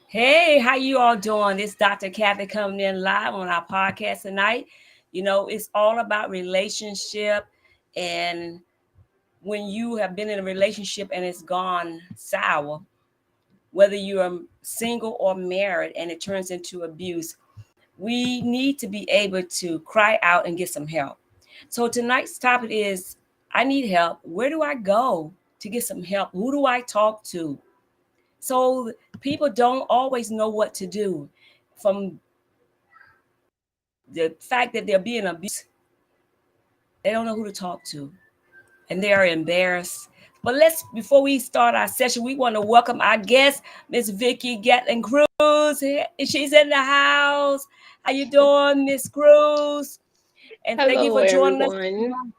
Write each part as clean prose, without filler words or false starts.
Hey, how you all doing? This Dr. Cathy coming in live on our podcast tonight. It's all about relationship, and when you have been in a relationship and it's gone sour, whether you're single or married and it turns into abuse, we need to be able to cry out and get some help. So tonight's topic is I need help. Where do I go to get some help? Who do I talk to? So people don't always know what to do from the fact that they're being abused. They don't know who to talk to and they are embarrassed. But before we start our session, we want to welcome our guest, Miss Vicky Gatlin Cruz. She's in the house. How you doing, Miss Cruz? And thank you Hello, for joining us. everyone.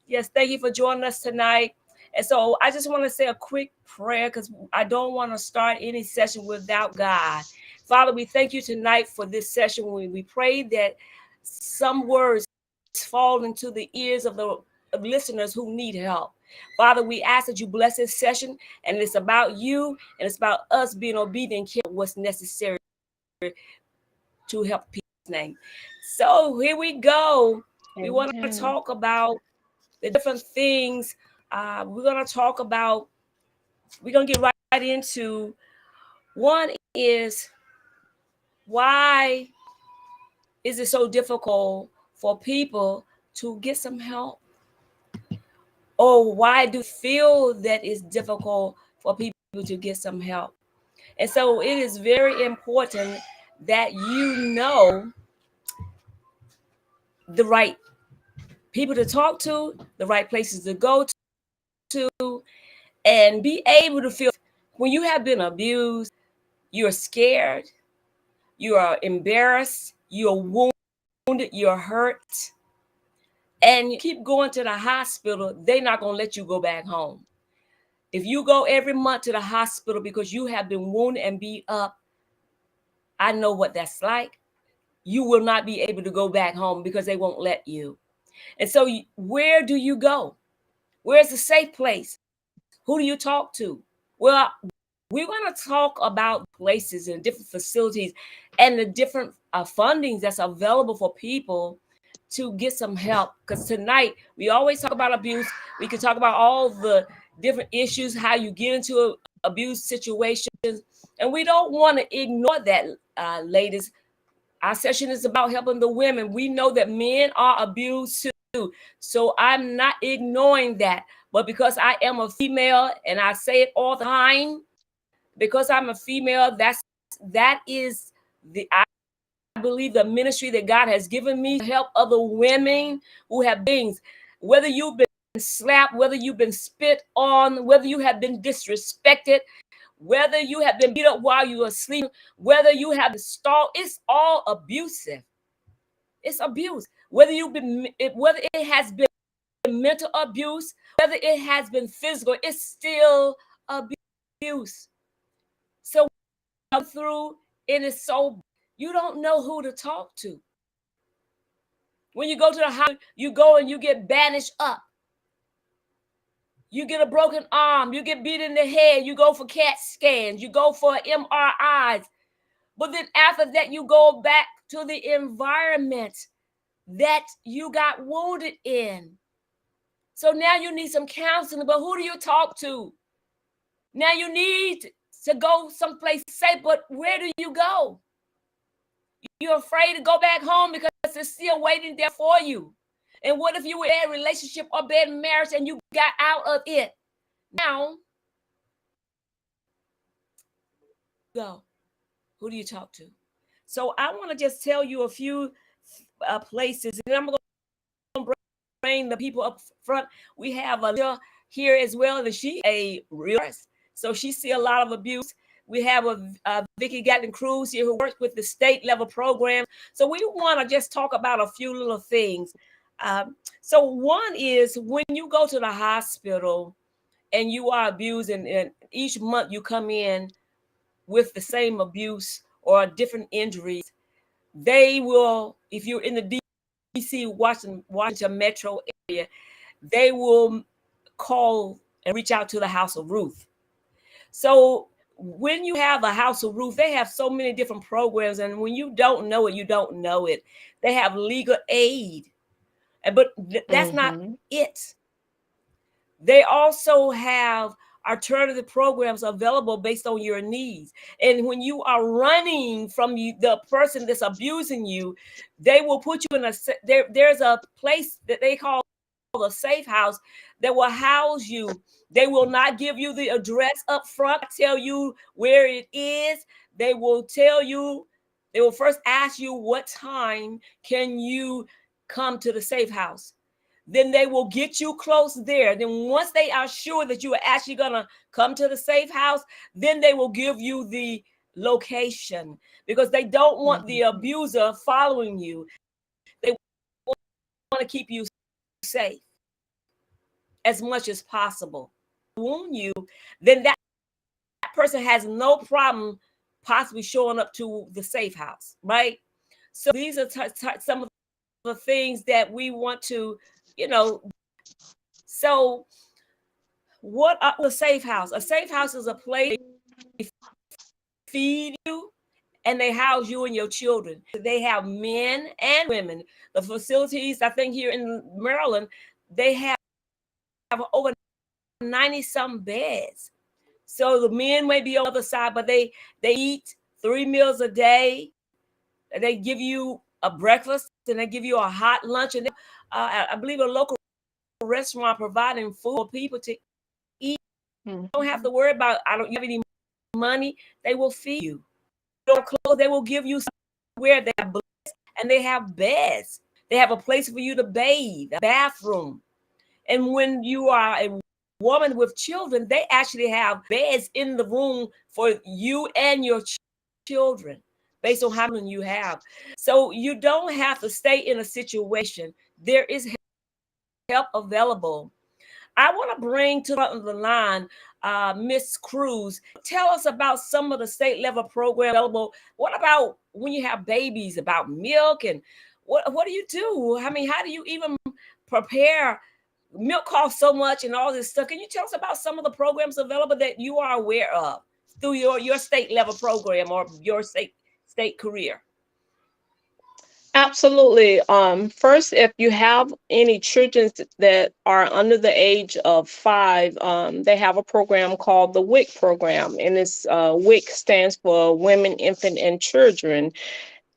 Yes, thank you for joining us tonight. And so I just want to say a quick prayer because I don't want to start any session without God. Father, we thank you tonight for this session. We pray that some words fall into the ears of listeners who need help. Father, we ask that you bless this session, and it's about you, and it's about us being obedient and what's necessary to help people's name. So here we go. We want to Amen. talk about the different things. We're going to get right into one is why is it so difficult for people to get some help? Or why do you feel that it's difficult for people to get some help? And so it is very important that you know the right people to talk to, the right places to go to, and be able to feel when you have been abused, you're scared, you are embarrassed, you're wounded, you're hurt, and you keep going to the hospital, they're not going to let you go back home. If you go every month to the hospital because you have been wounded and beat up, I know what that's like. You will not be able to go back home because they won't let you. And so, where do you go? Where's the safe place? Who do you talk to? Well, we're going to talk about places and different facilities and the different fundings that's available for people to get some help. Because tonight, we always talk about abuse. We can talk about all the different issues, how you get into abuse situations. And we don't want to ignore that, ladies. Our session is about helping the women. We know that men are abused too. So I'm not ignoring that. But because I am a female and I say it all the time, because I'm a female, that is I believe the ministry that God has given me to help other women who have things, whether you've been slapped, whether you've been spit on, whether you have been disrespected, whether you have been beat up while you were asleep, whether you have been stalked, it's all abusive. It's abuse. Whether it has been mental abuse, whether it has been physical, it's still abuse. So through it is so you don't know who to talk to. When you go to the hospital, you go and you get bandaged up. You get a broken arm, you get beat in the head, you go for CAT scans, you go for MRIs. But then after that, you go back to the environment that you got wounded in. So now you need some counseling, but who do you talk to? Now you need to go someplace safe, but where do you go? You're afraid to go back home because it's still waiting there for you. And what if you were in a relationship or bad marriage and you got out of it? Now, go. Who do you talk to? So I want to just tell you a few places, and I'm going to bring the people up front. We have a here as well, and she a real. So she see a lot of abuse. We have a Vicky Gatlin Cruz here who works with the state level program. So we want to just talk about a few little things. So one is when you go to the hospital and you are abused, and each month you come in with the same abuse or different injuries, they will, if you're in the DC, Washington metro area, they will call and reach out to the House of Ruth. So when you have a house of roof, they have so many different programs, and when you don't know it, you don't know it. They have legal aid, but that's not it. They also have alternative programs available based on your needs. And when you are running from the person that's abusing you, they will put you in there's a place that they call a safe house that will house you. They will not give you the address up front, tell you where it is. They will tell you, they will first ask you what time can you come to the safe house. Then they will get you close there. Then once they are sure that you are actually going to come to the safe house, then they will give you the location, because they don't want the abuser following you. They want to keep you safe as much as possible. Wound you, then that person has no problem possibly showing up to the safe house, right? So these are some of the things that we want to, so what are a safe house? A safe house is a place they feed you and they house you and your children. They have men and women. The facilities, I think here in Maryland, they have over 90 some beds. So the men may be on the other side, but they eat 3 meals a day. They give you a breakfast and they give you a hot lunch. And I believe a local restaurant providing food for people to eat. You don't have to worry about, you have any money. They will feed you. You don't clothes, they will give you somewhere. They have blankets and they have beds. They have a place for you to bathe, a bathroom. And when you are a woman with children, they actually have beds in the room for you and your children based on how many you have. So you don't have to stay in a situation. There is help available. I want to bring to the line Miss Cruz. Tell us about some of the state level programs available. What about when you have babies, about milk, and what do you do? I mean, how do you even prepare? Milk costs so much and all this stuff. Can you tell us about some of the programs available that you are aware of through your state level program or your state career? Absolutely. First, if you have any children that are under the age of 5, they have a program called the WIC program, and it's WIC stands for Women, Infant, and Children.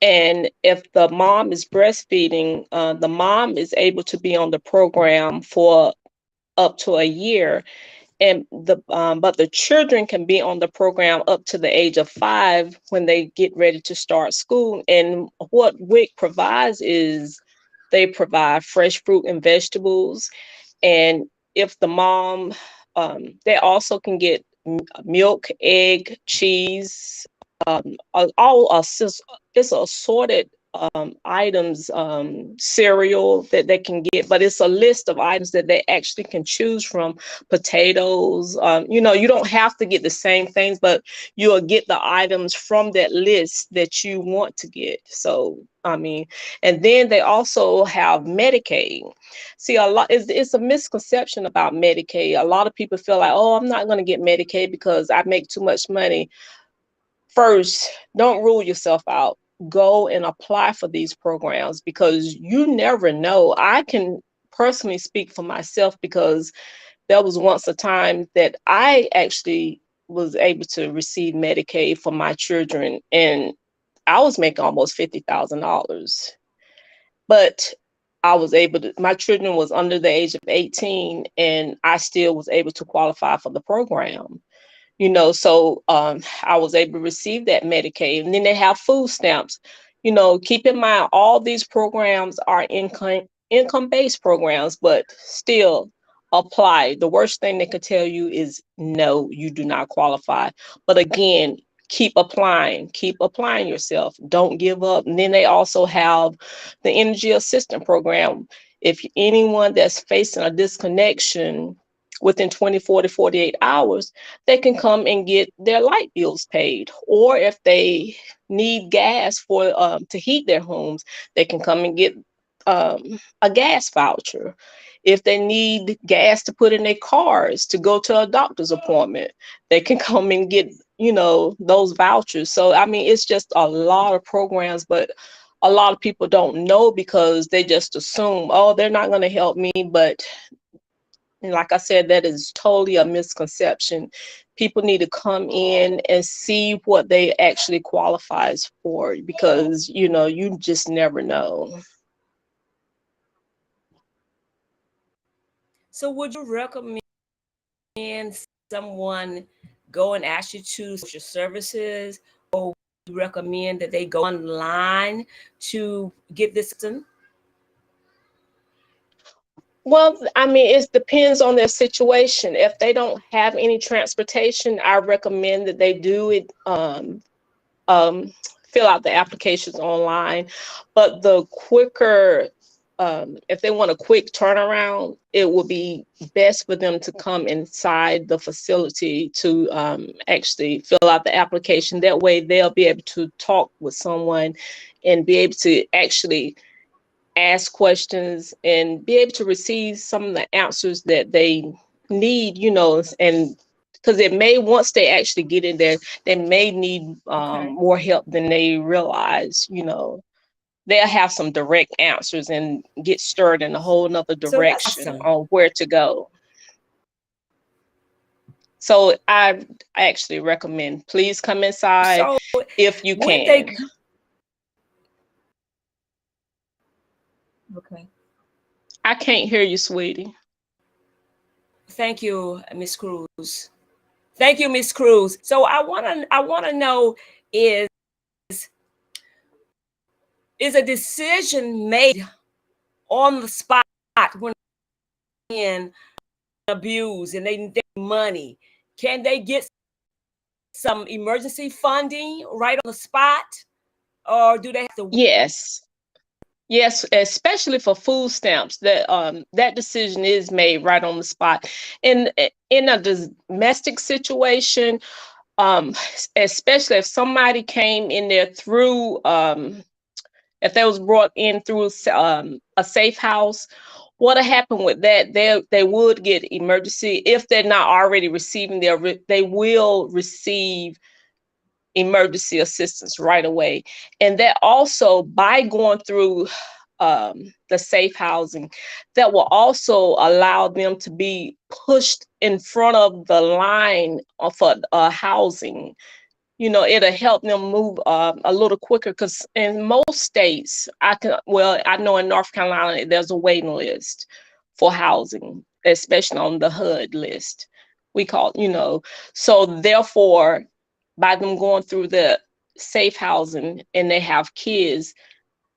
And if the mom is breastfeeding, the mom is able to be on the program for up to a year, and but the children can be on the program up to the age of 5 when they get ready to start school. And what WIC provides is they provide fresh fruit and vegetables. And if the mom, they also can get milk, egg, cheese, all it's assorted items, cereal that they can get, but it's a list of items that they actually can choose from. Potatoes, you don't have to get the same things, but you'll get the items from that list that you want to get. So I mean, and then they also have Medicaid. See, a lot it's a misconception about Medicaid. A lot of people feel like, oh, I'm not going to get Medicaid because I make too much money. First, don't rule yourself out. Go and apply for these programs because you never know. I can personally speak for myself because there was once a time that I actually was able to receive Medicaid for my children, and I was making almost $50,000. But I was able to, my children was under the age of 18, and I still was able to qualify for the program. So I was able to receive that Medicaid. And then they have food stamps. Keep in mind, all these programs are income based programs, but still apply. The worst thing they could tell you is no, you do not qualify. But again, keep applying yourself. Don't give up. And then they also have the energy assistance program. If anyone that's facing a disconnection within 24 to 48 hours, they can come and get their light bills paid. Or if they need gas for to heat their homes, they can come and get a gas voucher. If they need gas to put in their cars to go to a doctor's appointment, they can come and get those vouchers. So I mean, it's just a lot of programs, but a lot of people don't know because they just assume, oh, they're not going to help me. But like I said, that is totally a misconception. People need to come in and see what they actually qualifies for, because you just never know. So would you recommend someone go and ask you to social services, or would you recommend that they go online to get this done? Well, I mean, it depends on their situation. If they don't have any transportation, I recommend that they do it, um, fill out the applications online. But the quicker, if they want a quick turnaround, it will be best for them to come inside the facility to actually fill out the application. That way, they'll be able to talk with someone and be able to actually ask questions and be able to receive some of the answers that they need, and because it may, once they actually get in there, they may need Okay. more help than they realize. They'll have some direct answers and get stirred in a whole nother So that's direction awesome. on where to go. So I actually recommend, please come inside So if you when they, can. okay. I can't hear you, sweetie. Thank you, Miss Cruz. Thank you, Miss Cruz. So I wanna know, is is a decision made on the spot when in abuse and they money? Can they get some emergency funding right on the spot, or do they have to? Yes. Yes, especially for food stamps, that decision is made right on the spot. In a domestic situation, especially if somebody came in there through, if they was brought in through a safe house, what'll happen with that? They would get emergency if they're not already receiving they will receive emergency assistance right away. And that also, by going through the safe housing, that will also allow them to be pushed in front of the line for housing. It'll help them move a little quicker, because in most states, I know in North Carolina there's a waiting list for housing, especially on the HUD list. We call so therefore, by them going through the safe housing and they have kids,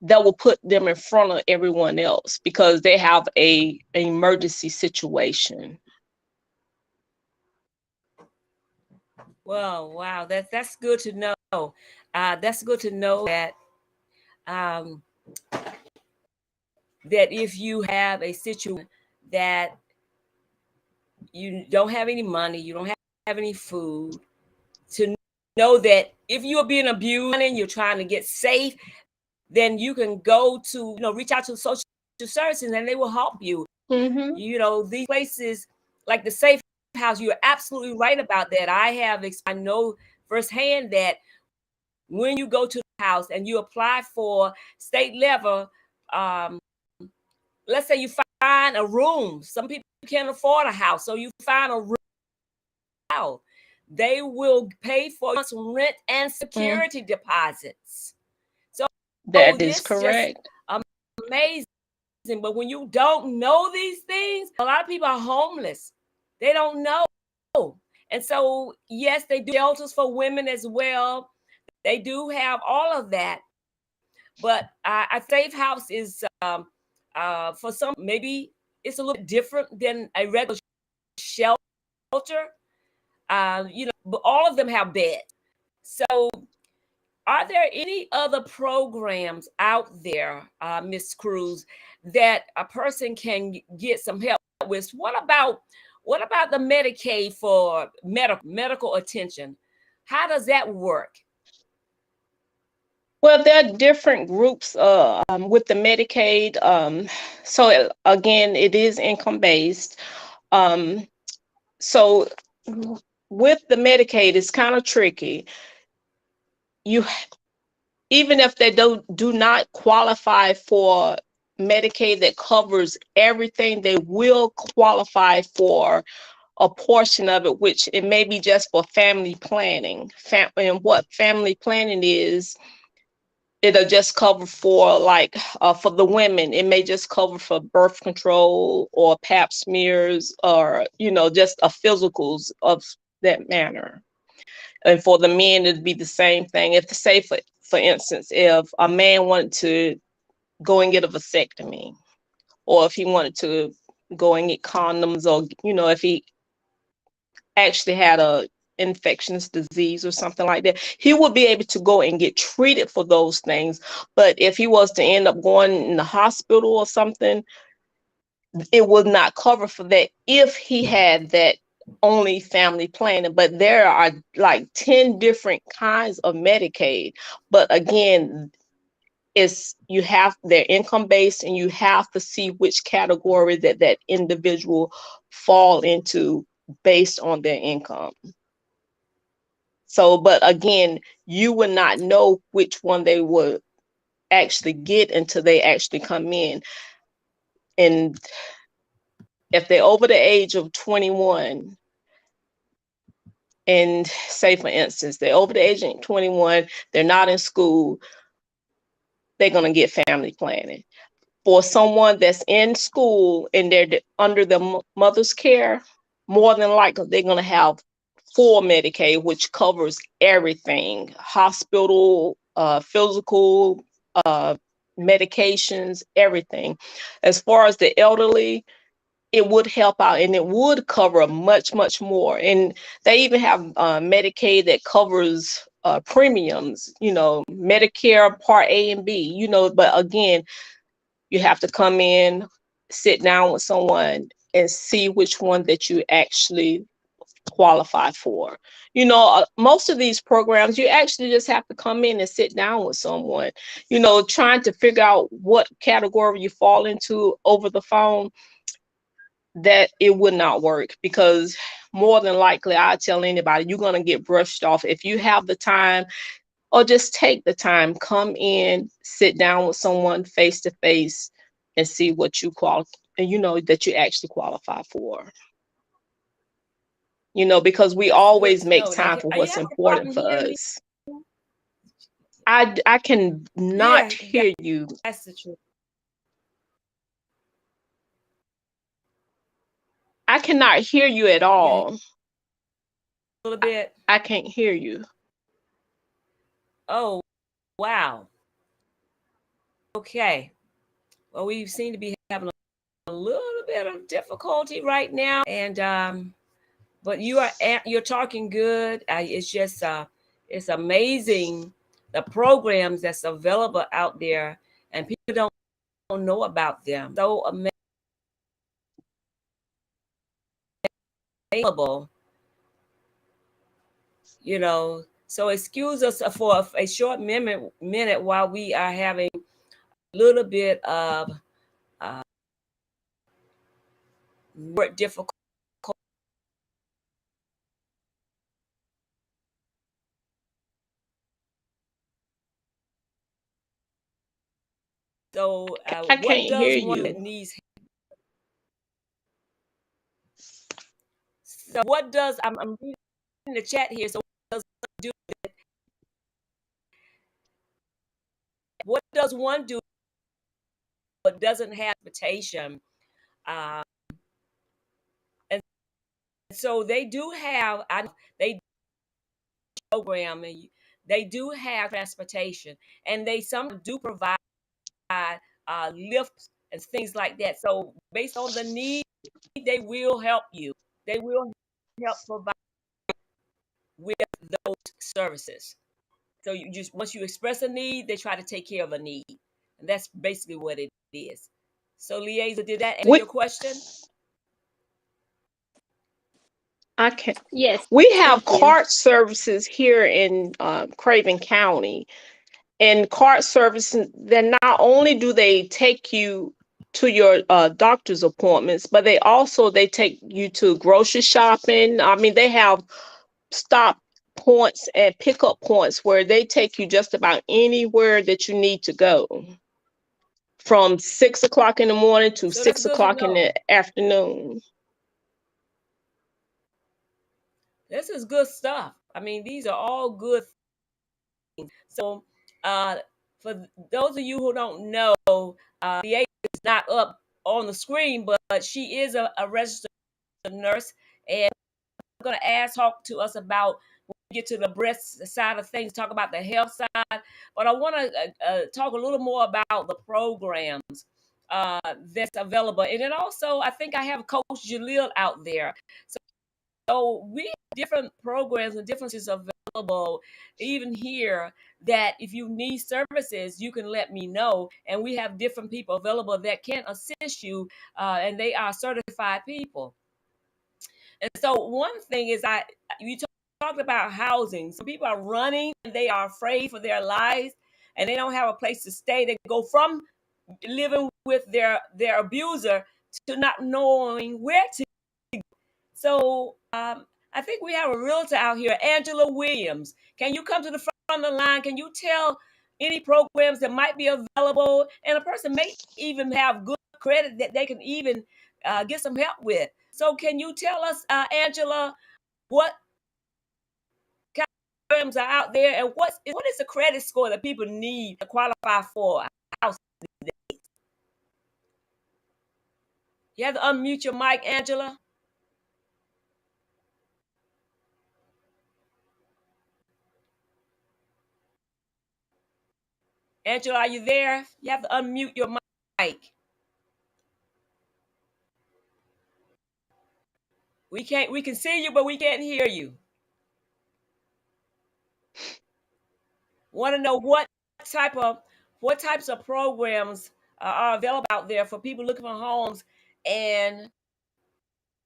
that will put them in front of everyone else because they have an emergency situation. Well, wow, that's good to know. That's good to know that um, that if you have a situation that you don't have any money, you don't have any food, to know that if you are being abused and you're trying to get safe, then you can go to, reach out to social services and they will help you. Mm-hmm. These places like the safe house, you're absolutely right about that. I know firsthand that when you go to the house and you apply for state level, um, let's say you find a room. Some people can't afford a house, so you find a room out. They will pay for some rent and Mm, security deposits. So that is this just correct. amazing. But when you don't know these things, a lot of people are homeless. They don't know. And so, yes, they do shelters for women as well. They do have all of that. But a safe house is, for some, maybe it's a little bit different than a regular shelter. But all of them have beds. So, are there any other programs out there, Miss Cruz, that a person can get some help with? What about the Medicaid for medical attention? How does that work? Well, there are different groups with the Medicaid. So again, it is income based. Um, so with the Medicaid, it's kind of tricky. You, even if they do not qualify for Medicaid that covers everything, they will qualify for a portion of it, which it may be just for family planning. And what family planning is, it'll just cover for like for the women, it may just cover for birth control or pap smears, or just a physicals of that manner. And for the men, it'd be the same thing. If, say, for instance, if a man wanted to go and get a vasectomy, or if he wanted to go and get condoms, or if he actually had a infectious disease or something like that, he would be able to go and get treated for those things. But if he was to end up going in the hospital or something, it would not cover for that if he had that only family planning. But there are like 10 different kinds of Medicaid. But again, they're income based, and you have to see which category that individual fall into based on their income. So, but again, you would not know which one they would actually get until they actually come in. And if they're over the age of 21, and say, for instance, they're over the age of 21, they're not in school, they're going to get family planning. For someone that's in school and they're under the mother's care, more than likely they're going to have full Medicaid, which covers everything: hospital, physical, medications, everything. As far as the elderly, it would help out, and it would cover much, much more. And they even have Medicaid that covers premiums, Medicare Part A and B, but again, you have to come in, sit down with someone, and see which one that you actually qualify for. Most of these programs, you actually just have to come in and sit down with someone. Trying to figure out what category you fall into over the phone, that it would not work, because more than likely, I tell anybody, you're going to get brushed off. If you have the time, or just take the time, come in, sit down with someone face to face, and see what you that you actually qualify for. Because we That's good always to make know. time for Are you what's having a important problem for hearing me? us. I can not Yeah, hear you. that's the truth. I cannot hear you at You can all. a little bit. I can't hear you. Oh, wow. Okay. Well, we seem to be having a little bit of difficulty right now, and but you're talking good. It's just it's amazing the programs that's available out there, and people don't know about them. So available, you know. So excuse us for a short minute while we are having a little bit of uh, more difficult. So I what can't hear does one that you. needs? So what does I'm reading the chat here. So do what does one do but doesn't have transportation? Um, and so they do have they program and they do have transportation, and they some do provide lifts and things like that. So based on the need, they will help you. They will help provide with those services. So you just once you express a need, they try to take care of a need, and that's basically what it is. So, Liaison, did that answer We your question? I can Yes, We thank have you. cart services here in Craven County, and cart services. Then not only do they take you to your doctor's appointments, but they take you to grocery shopping. I mean, they have stop points and pickup points where they take you just about anywhere that you need to go from 6 o'clock in the morning to So that's six good to o'clock in know. the afternoon. This is good stuff. I mean, these are all good things. So, for those of you who don't know, the is not up on the screen, but she is a registered nurse, and I'm going to talk to us about when we get to the breast side of things, talk about the health side. But I want to talk a little more about the programs that's available, and then also I think I have Coach Jalil out there. So we have different programs and differences available even here that if you need services, you can let me know. And we have different people available that can assist you, and they are certified people. And so one thing is you talked about housing. Some people are running and they are afraid for their lives and they don't have a place to stay. They go from living with their abuser to not knowing where to. So I think we have a realtor out here, Angela Williams. Can you come to the front of the line? Can you tell any programs that might be available? And a person may even have good credit that they can even get some help with. So can you tell us, Angela, what kind of programs are out there, and what is the credit score that people need to qualify for a house? You have to unmute your mic, Angela. Angela, are you there? You have to unmute your mic. We can see you, but we can't hear you. Want to know what types of programs are available out there for people looking for homes and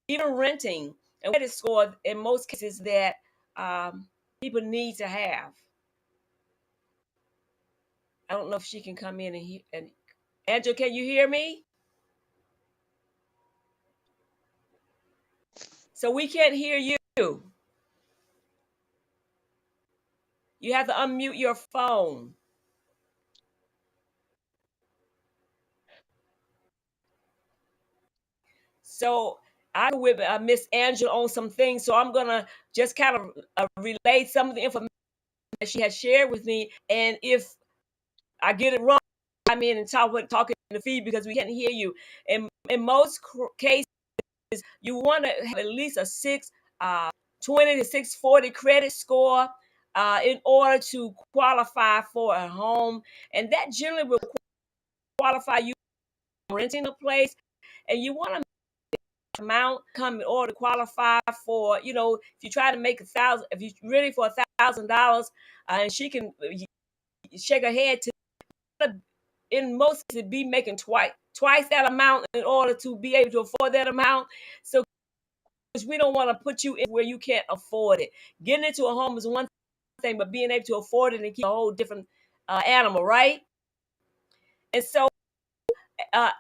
even renting, and credit score in most cases that people need to have. I don't know if she can come in and Angela, can you hear me? So we can't hear you. You have to unmute your phone. So I with Miss Angela on some things, so I'm gonna just kind of relay some of the information that she has shared with me, and if I get it wrong, I'm in and talking in the feed because we can't hear you. In most cases, you want to have at least a 620 to 640 credit score in order to qualify for a home, and that generally will qualify you renting a place, and you want to amount come in order to qualify for, if you try to make 1,000, if you're ready for $1,000, and she can shake her head to, in most cases, be making twice that amount in order to be able to afford that amount. So we don't want to put you in where you can't afford it. Getting into a home is one thing, but being able to afford it and keep a whole different animal, right? And so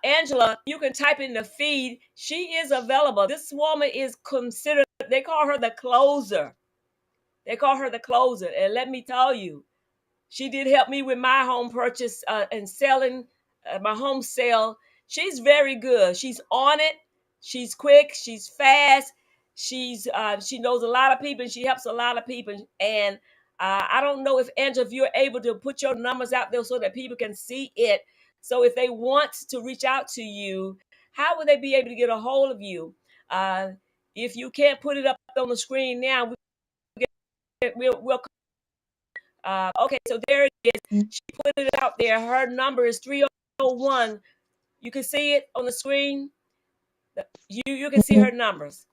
Angela, you can type in the feed. She is available. This woman is considered, they call her the closer. They call her the closer. And let me tell you, she did help me with my home purchase and selling my home sale. She's very good. She's on it. She's quick. She's fast. She knows a lot of people and she helps a lot of people. And I don't know if Angela, if you're able to put your numbers out there so that people can see it. So if they want to reach out to you, how would they be able to get a hold of you? If you can't put it up on the screen now, we'll okay, so there it is. She put it out there. Her number is 301. You can see it on the screen. You can see her numbers.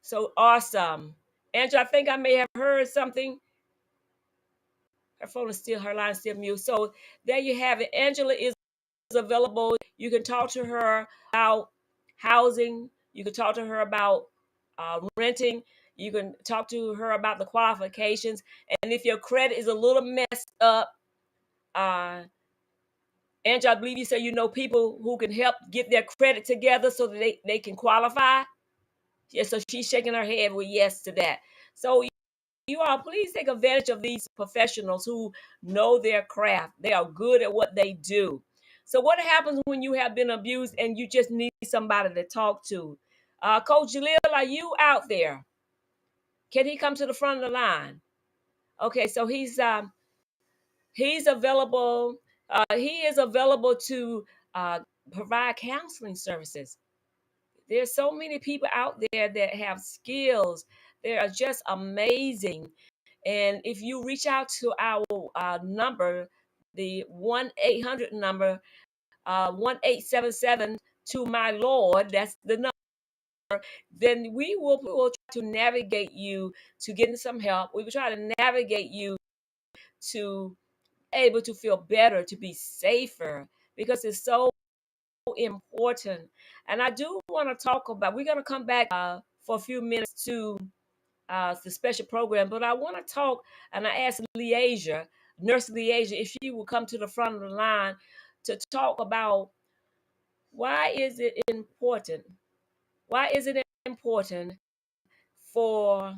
So awesome. Angela, I think I may have heard something. Her line is still mute. So there you have it. Angela is available. You can talk to her about housing. You can talk to her about renting. You can talk to her about the qualifications. And if your credit is a little messed up, uh, Angela, I believe you said you know people who can help get their credit together so that they can qualify. Yeah, so she's shaking her head with yes to that. So you all please take advantage of these professionals who know their craft. They are good at what they do. So what happens when you have been abused and you just need somebody to talk to? Coach Jalil, are you out there? Can he come to the front of the line? Okay, so he's available. He is available to provide counseling services. There's so many people out there that have skills. They are just amazing. And if you reach out to our number, the 1-800 number, 1877 to my Lord, that's the number, then we will try to navigate you to getting some help. We will try to navigate you to able to feel better, to be safer, because it's so important. And I do want to talk about, we're going to come back for a few minutes to the special program, but I want to talk, and I asked Leasia, Nurse Leasia, if she would come to the front of the line to talk about why is it important? Why is it important for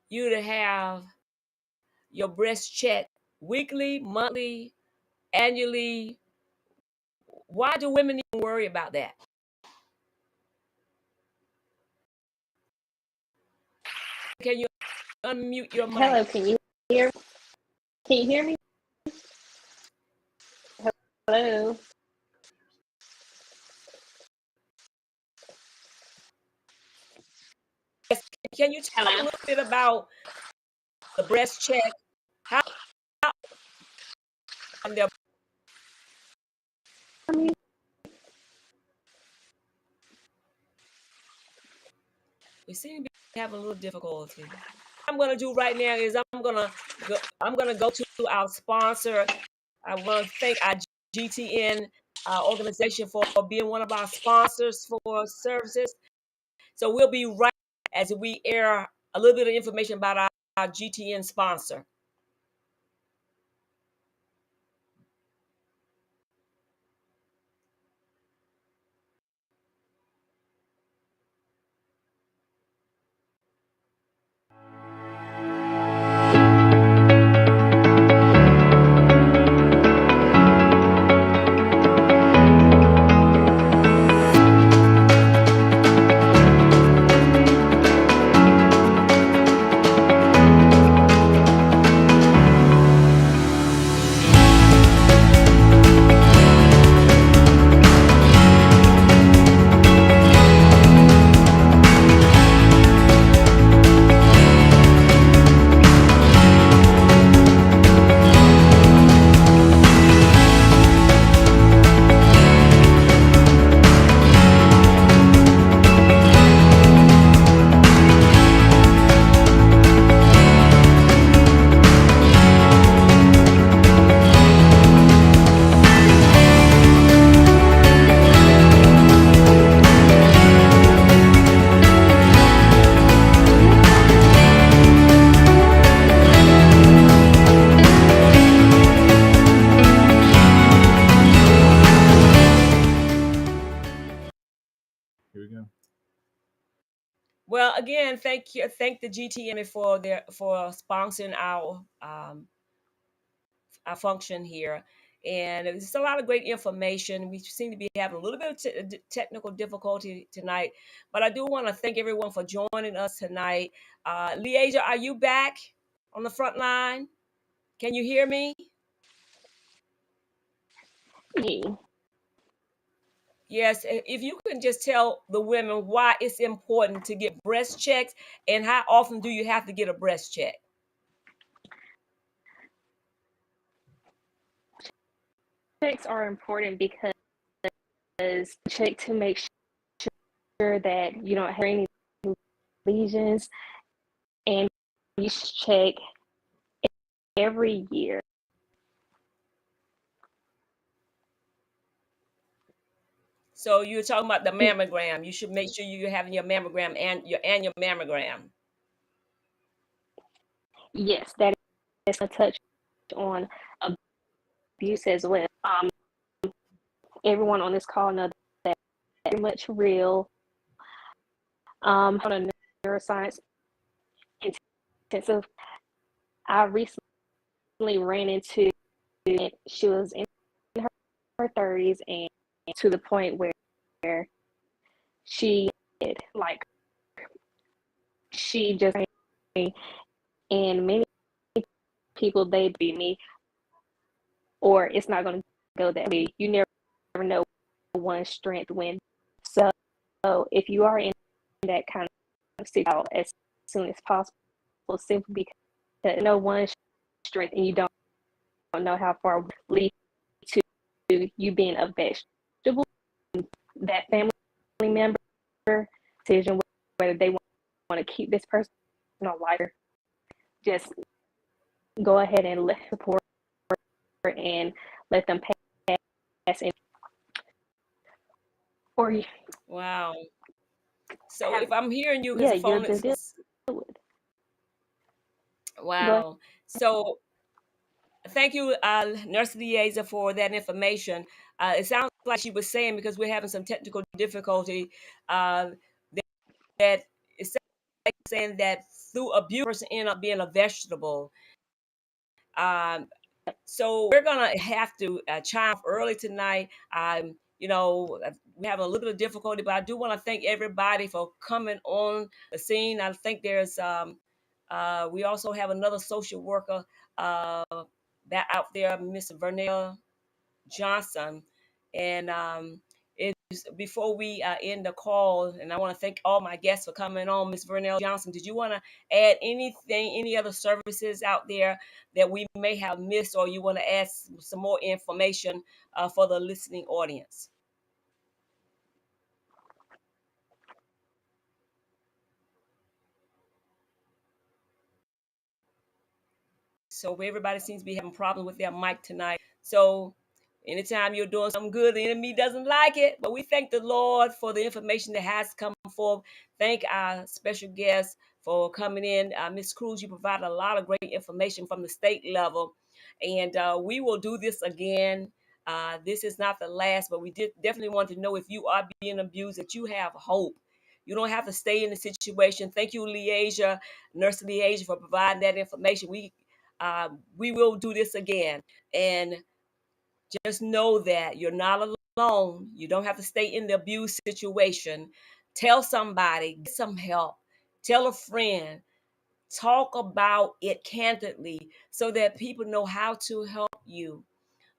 you to have your breast checked weekly, monthly, annually? Why do women even worry about that? Can you unmute your mic? Hello, hear? Can you hear me? Hello. Yes. Can you talk a Hello. little bit about the breast check? How they're we seem to be having a little difficulty. What I'm gonna do right now is I'm gonna go to our sponsor. I want to thank our GTN organization for being one of our sponsors for services. So we'll be right as we air a little bit of information about our GTN sponsor. Here we go. Well, again, thank the GTN for sponsoring our function here. And it's a lot of great information. We seem to be having a little bit of technical difficulty tonight, but I do want to thank everyone for joining us tonight. Leasia, are you back on the front line? Can you hear me? Yes, if you can just tell the women why it's important to get breast checks and how often do you have to get a breast check? Checks are important because check to make sure that you don't have any lesions, and you check every year. So you're talking about the mammogram. You should make sure you're having your mammogram and your annual mammogram. Yes, that is a touch on abuse as well. Everyone on this call knows that very much real. On a neuroscience intensive. I recently ran into it. She was in her 30s and to the point where she like she just and many people they be me or it's not going to go that way. You never know one's strength when. So if you are in that kind of sit out as soon as possible, simply because know one's strength and you don't know how far it will lead to you being a vegetable. That family member decision whether they want to keep this person or lighter, just go ahead and let support and let them pass in. Or you Wow. So if I'm hearing you, because yeah, the you'll phone just deal is, with it. Go ahead. wow. So thank you, Nurse Liaison, for that information. It sounds like she was saying, because we're having some technical difficulty, uh, that it's saying that through abuse, a person end up being a vegetable. Um, so we're gonna have to chime off early tonight. We have a little bit of difficulty, but I do want to thank everybody for coming on the scene. I think there's we also have another social worker uh, that out there, Miss Vernell Johnson, and before we end the call, and I want to thank all my guests for coming on. Miss Vernell Johnson, did you want to add anything, any other services out there that we may have missed, or you want to add some more information for the listening audience? So everybody seems to be having problems with their mic tonight. So anytime you're doing something good, the enemy doesn't like it. But we thank the Lord for the information that has come forth. Thank our special guest for coming in. Ms. Cruz, you provided a lot of great information from the state level. And we will do this again. This is not the last, but we definitely want to know if you are being abused, that you have hope. You don't have to stay in the situation. Thank you, Liasia, Nurse Liasia, for providing that information. We will do this again. And just know that you're not alone. You don't have to stay in the abuse situation. Tell somebody, get some help. Tell a friend. Talk about it candidly so that people know how to help you.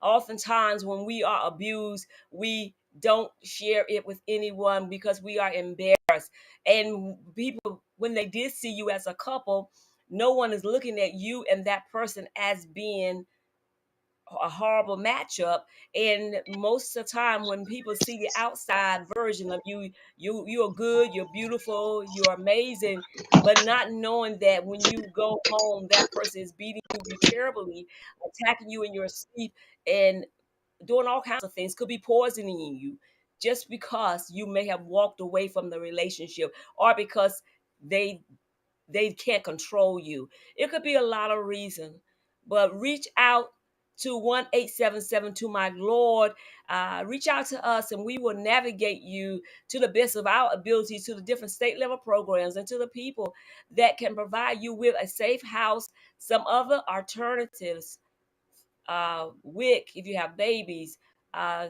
Oftentimes, when we are abused, we don't share it with anyone because we are embarrassed. And people, when they did see you as a couple, no one is looking at you and that person as being a horrible matchup. And most of the time when people see the outside version of you, you're good, you're beautiful, you're amazing, but not knowing that when you go home, that person is beating you terribly, attacking you in your sleep, and doing all kinds of things, could be poisoning you just because you may have walked away from the relationship, or because they they can't control you. It could be a lot of reasons, but reach out to 1-877 to my Lord. Reach out to us, and we will navigate you to the best of our ability to the different state level programs and to the people that can provide you with a safe house, some other alternatives, WIC if you have babies,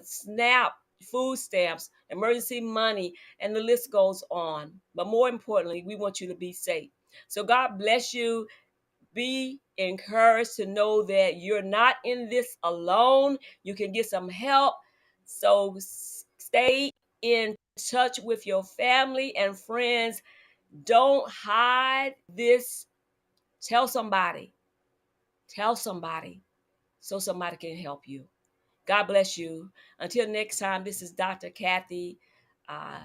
SNAP, food stamps, emergency money, and the list goes on. But more importantly, we want you to be safe. So God bless you. Be encouraged to know that you're not in this alone. You can get some help. So stay in touch with your family and friends. Don't hide this. Tell somebody. Tell somebody so somebody can help you. God bless you. Until next time, this is Dr. Cathy. Uh,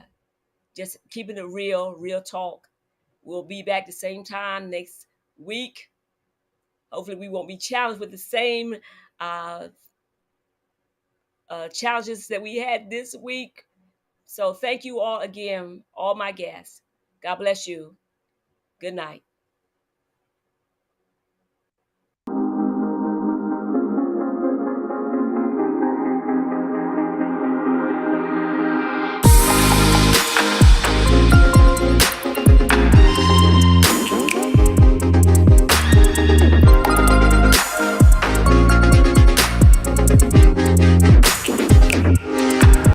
just keeping it real talk. We'll be back the same time next week. Hopefully, we won't be challenged with the same uh, challenges that we had this week. So, thank you all again, all my guests. God bless you. Good night.